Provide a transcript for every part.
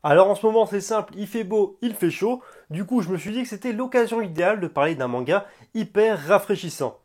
Alors en ce moment c'est simple, il fait beau, il fait chaud, du coup je me suis dit que c'était l'occasion idéale de parler d'un manga hyper rafraîchissant.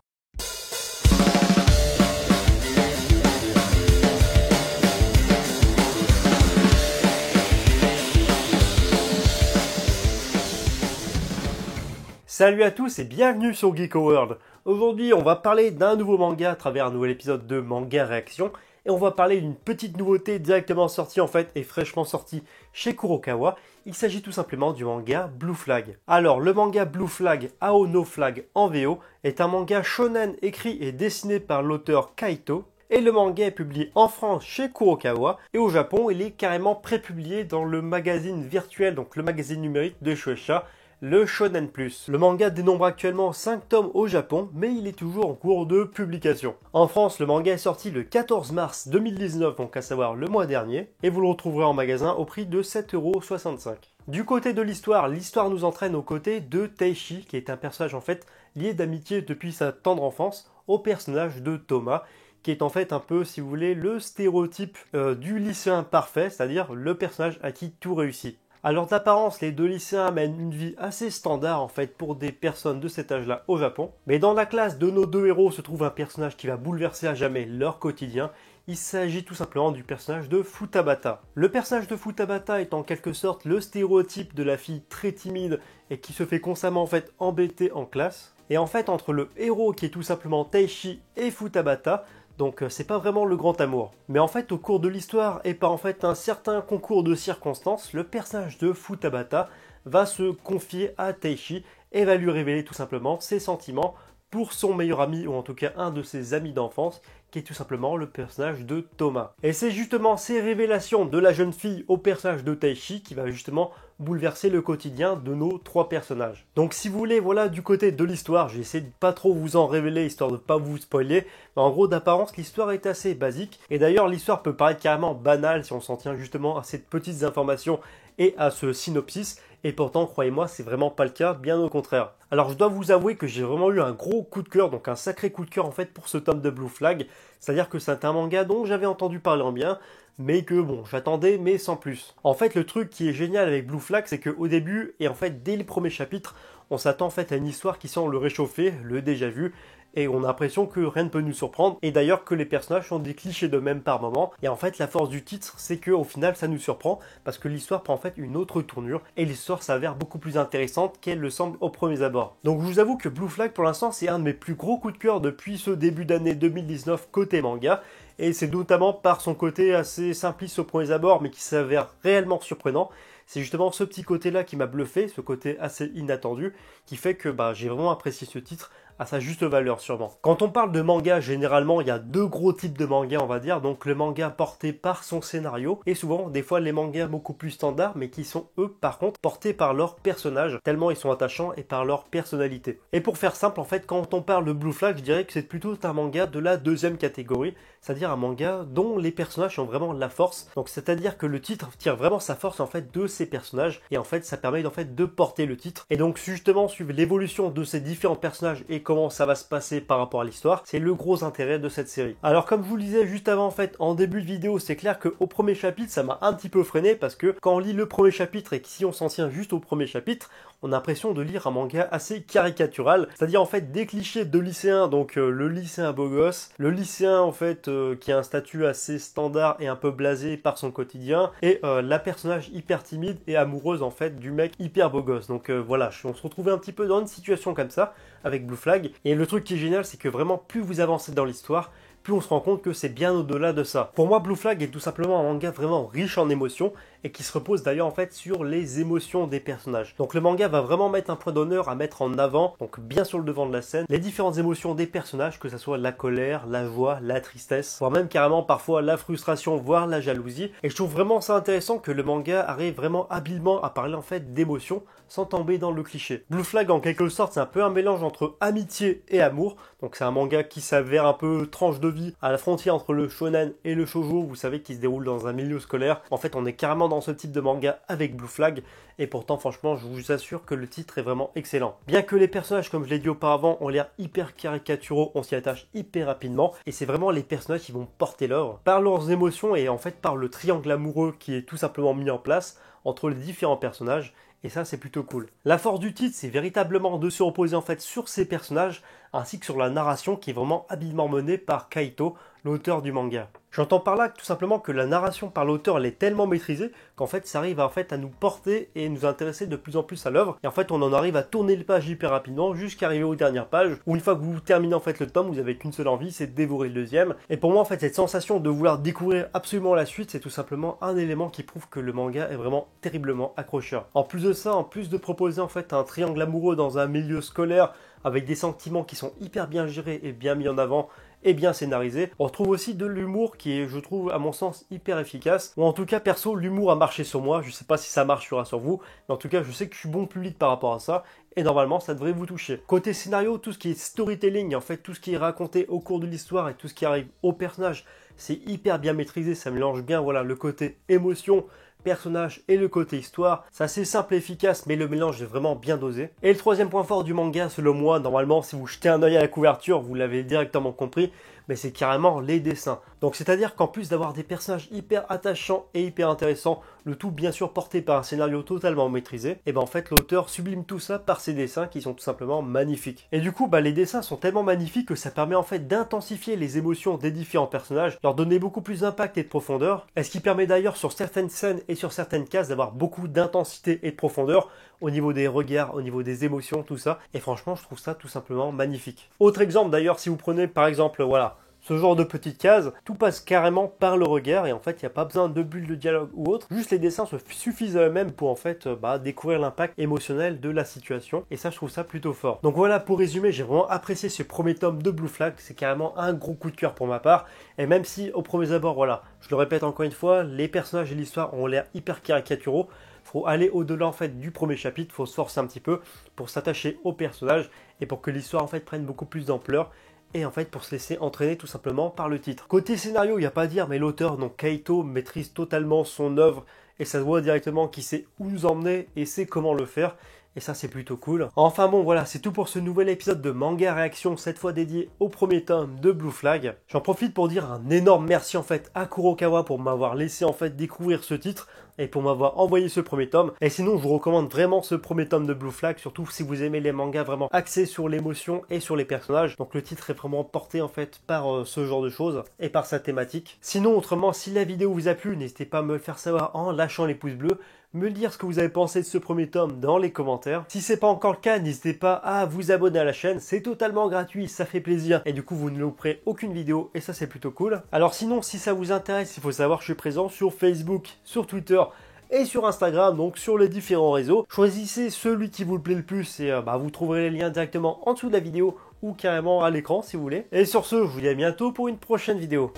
Salut à tous et bienvenue sur Geeko World. Aujourd'hui on va parler d'un nouveau manga à travers un nouvel épisode de Manga Réaction. Et on va parler d'une petite nouveauté directement sortie en fait et fraîchement sortie chez Kurokawa. Il s'agit tout simplement du manga Blue Flag. Alors le manga Blue Flag, Ao no Flag en VO, est un manga shonen écrit et dessiné par l'auteur Kaito. Et le manga est publié en France chez Kurokawa et au Japon il est carrément prépublié dans le magazine virtuel, donc le magazine numérique de Shueisha, le Shonen Plus. Le manga dénombre actuellement 5 tomes au Japon, mais il est toujours en cours de publication. En France, le manga est sorti le 14 mars 2019, donc à savoir le mois dernier, et vous le retrouverez en magasin au prix de 7,65 €. Du côté de l'histoire nous entraîne aux côtés de Teishi, qui est un personnage en fait lié d'amitié depuis sa tendre enfance au personnage de Thomas, qui est en fait un peu, si vous voulez, le stéréotype du lycéen parfait, c'est-à-dire le personnage à qui tout réussit. Alors d'apparence, les deux lycéens mènent une vie assez standard en fait pour des personnes de cet âge-là au Japon. Mais dans la classe de nos deux héros se trouve un personnage qui va bouleverser à jamais leur quotidien. Il s'agit tout simplement du personnage de Futabata. Le personnage de Futabata est en quelque sorte le stéréotype de la fille très timide et qui se fait constamment en fait embêter en classe. Et en fait entre le héros qui est tout simplement Teishi et Futabata, donc c'est pas vraiment le grand amour. Mais en fait au cours de l'histoire et par en fait un certain concours de circonstances, le personnage de Futabata va se confier à Teishi et va lui révéler tout simplement ses sentiments pour son meilleur ami, ou en tout cas un de ses amis d'enfance, qui est tout simplement le personnage de Thomas. Et c'est justement ces révélations de la jeune fille au personnage de Teishi qui va justement bouleverser le quotidien de nos trois personnages. Donc si vous voulez, voilà du côté de l'histoire, j'ai essayé de pas trop vous en révéler histoire de pas vous spoiler, mais en gros d'apparence l'histoire est assez basique, et d'ailleurs l'histoire peut paraître carrément banale si on s'en tient justement à ces petites informations et à ce synopsis, et pourtant croyez-moi c'est vraiment pas le cas, bien au contraire. Alors je dois vous avouer que j'ai vraiment eu un gros coup de cœur, donc un sacré coup de cœur en fait pour ce tome de Blue Flag, c'est-à-dire que c'est un manga dont j'avais entendu parler en bien, mais que bon, j'attendais, mais sans plus. En fait, le truc qui est génial avec Blue Flag, c'est qu'au début, et en fait dès les premiers chapitres, on s'attend en fait à une histoire qui sent le réchauffer, le déjà vu, et on a l'impression que rien ne peut nous surprendre, et d'ailleurs que les personnages sont des clichés d'eux-mêmes par moment, et en fait la force du titre c'est que au final ça nous surprend, parce que l'histoire prend en fait une autre tournure, et l'histoire s'avère beaucoup plus intéressante qu'elle le semble au premier abord. Donc je vous avoue que Blue Flag pour l'instant c'est un de mes plus gros coups de cœur depuis ce début d'année 2019 côté manga, et c'est notamment par son côté assez simpliste au premier abord, mais qui s'avère réellement surprenant. C'est justement ce petit côté-là qui m'a bluffé, ce côté assez inattendu, qui fait que j'ai vraiment apprécié ce titre à sa juste valeur sûrement. Quand on parle de manga, généralement, il y a deux gros types de mangas, on va dire. Donc le manga porté par son scénario, et souvent, des fois, les mangas beaucoup plus standards, mais qui sont, eux, par contre, portés par leurs personnages, tellement ils sont attachants, et par leur personnalité. Et pour faire simple, en fait, quand on parle de Blue Flag, je dirais que c'est plutôt un manga de la deuxième catégorie, c'est-à-dire un manga dont les personnages ont vraiment la force. Donc c'est-à-dire que le titre tire vraiment sa force en fait de ces personnages, et en fait ça permet en fait de porter le titre. Et donc justement suivre l'évolution de ces différents personnages et comment ça va se passer par rapport à l'histoire, c'est le gros intérêt de cette série. Alors comme je vous le disais juste avant en fait en début de vidéo, c'est clair qu'au premier chapitre ça m'a un petit peu freiné, parce que quand on lit le premier chapitre et que si on s'en tient juste au premier chapitre, on a l'impression de lire un manga assez caricatural, c'est-à-dire en fait des clichés de lycéens, donc le lycéen beau gosse, le lycéen en fait qui a un statut assez standard et un peu blasé par son quotidien, et la personnage hyper timide et amoureuse en fait du mec hyper beau gosse. Donc voilà, on se retrouvait un petit peu dans une situation comme ça avec Blue Flag, et le truc qui est génial c'est que vraiment plus vous avancez dans l'histoire, plus on se rend compte que c'est bien au-delà de ça. Pour moi, Blue Flag est tout simplement un manga vraiment riche en émotions, et qui se repose d'ailleurs en fait sur les émotions des personnages. Donc le manga va vraiment mettre un point d'honneur à mettre en avant, donc bien sur le devant de la scène, les différentes émotions des personnages, que ce soit la colère, la joie, la tristesse, voire même carrément parfois la frustration, voire la jalousie. Et je trouve vraiment ça intéressant que le manga arrive vraiment habilement à parler en fait d'émotions sans tomber dans le cliché. Blue Flag en quelque sorte c'est un peu un mélange entre amitié et amour, donc c'est un manga qui s'avère un peu tranche de vie à la frontière entre le shonen et le shoujo, vous savez, qui se déroule dans un milieu scolaire. En fait on est carrément dans ce type de manga avec Blue Flag, et pourtant franchement je vous assure que le titre est vraiment excellent. Bien que les personnages, comme je l'ai dit auparavant, ont l'air hyper caricaturaux, on s'y attache hyper rapidement, et c'est vraiment les personnages qui vont porter l'œuvre par leurs émotions et en fait par le triangle amoureux qui est tout simplement mis en place entre les différents personnages. Et ça, c'est plutôt cool. La force du titre, c'est véritablement de se reposer en fait sur ces personnages, ainsi que sur la narration qui est vraiment habilement menée par Kaito, l'auteur du manga. J'entends par là tout simplement que la narration par l'auteur elle est tellement maîtrisée qu'en fait ça arrive à nous porter et nous intéresser de plus en plus à l'œuvre. Et en fait on en arrive à tourner les pages hyper rapidement jusqu'à arriver aux dernières pages où une fois que vous terminez en fait le tome, vous avez qu'une seule envie, c'est de dévorer le deuxième. Et pour moi en fait cette sensation de vouloir découvrir absolument la suite, c'est tout simplement un élément qui prouve que le manga est vraiment terriblement accrocheur. En plus de ça, en plus de proposer en fait un triangle amoureux dans un milieu scolaire avec des sentiments qui sont hyper bien gérés et bien mis en avant et bien scénarisé. On retrouve aussi de l'humour qui est, je trouve, à mon sens, hyper efficace. Ou en tout cas, perso, l'humour a marché sur moi. Je sais pas si ça marchera sur vous, mais en tout cas, je sais que je suis bon public par rapport à ça. Et normalement, ça devrait vous toucher. Côté scénario, tout ce qui est storytelling, en fait, tout ce qui est raconté au cours de l'histoire et tout ce qui arrive au personnage, c'est hyper bien maîtrisé. Ça mélange bien, voilà, le côté émotion, personnage et le côté histoire. C'est assez simple et efficace, mais le mélange est vraiment bien dosé. Et le troisième point fort du manga, selon moi, normalement, si vous jetez un œil à la couverture, vous l'avez directement compris, mais c'est carrément les dessins. Donc c'est-à-dire qu'en plus d'avoir des personnages hyper attachants et hyper intéressants, le tout bien sûr porté par un scénario totalement maîtrisé, et ben en fait l'auteur sublime tout ça par ses dessins qui sont tout simplement magnifiques. Et du coup les dessins sont tellement magnifiques que ça permet en fait d'intensifier les émotions des différents personnages, leur donner beaucoup plus d'impact et de profondeur, et ce qui permet d'ailleurs sur certaines scènes et sur certaines cases d'avoir beaucoup d'intensité et de profondeur au niveau des regards, au niveau des émotions, tout ça, et franchement je trouve ça tout simplement magnifique. Autre exemple d'ailleurs, si vous prenez par exemple voilà ce genre de petites cases, tout passe carrément par le regard et en fait il n'y a pas besoin de bulles de dialogue ou autre, juste les dessins se suffisent à eux-mêmes pour en fait découvrir l'impact émotionnel de la situation et ça je trouve ça plutôt fort. Donc voilà, pour résumer, j'ai vraiment apprécié ce premier tome de Blue Flag, c'est carrément un gros coup de cœur pour ma part, et même si au premier abord, voilà, je le répète encore une fois, les personnages et l'histoire ont l'air hyper caricaturaux, faut aller au-delà en fait du premier chapitre, faut se forcer un petit peu pour s'attacher aux personnages et pour que l'histoire en fait prenne beaucoup plus d'ampleur. Et en fait pour se laisser entraîner tout simplement par le titre. Côté scénario, il n'y a pas à dire, mais l'auteur, donc Kaito, maîtrise totalement son œuvre et ça se voit directement qu'il sait où nous emmener et sait comment le faire. Et ça c'est plutôt cool. Enfin bon voilà, c'est tout pour ce nouvel épisode de Manga Réaction, cette fois dédié au premier tome de Blue Flag. J'en profite pour dire un énorme merci en fait à Kurokawa pour m'avoir laissé en fait découvrir ce titre et pour m'avoir envoyé ce premier tome. Et sinon je vous recommande vraiment ce premier tome de Blue Flag, surtout si vous aimez les mangas vraiment axés sur l'émotion et sur les personnages. Donc le titre est vraiment porté en fait par ce genre de choses et par sa thématique. Sinon autrement, si la vidéo vous a plu, n'hésitez pas à me le faire savoir en lâchant les pouces bleus, me dire ce que vous avez pensé de ce premier tome dans les commentaires. Si c'est pas encore le cas, n'hésitez pas à vous abonner à la chaîne, c'est totalement gratuit, ça fait plaisir et du coup vous ne louperez aucune vidéo et ça c'est plutôt cool. Alors sinon, si ça vous intéresse, il faut savoir que je suis présent sur Facebook, sur Twitter et sur Instagram, donc sur les différents réseaux. Choisissez celui qui vous le plaît le plus et vous trouverez les liens directement en dessous de la vidéo ou carrément à l'écran si vous voulez. Et sur ce, je vous dis à bientôt pour une prochaine vidéo.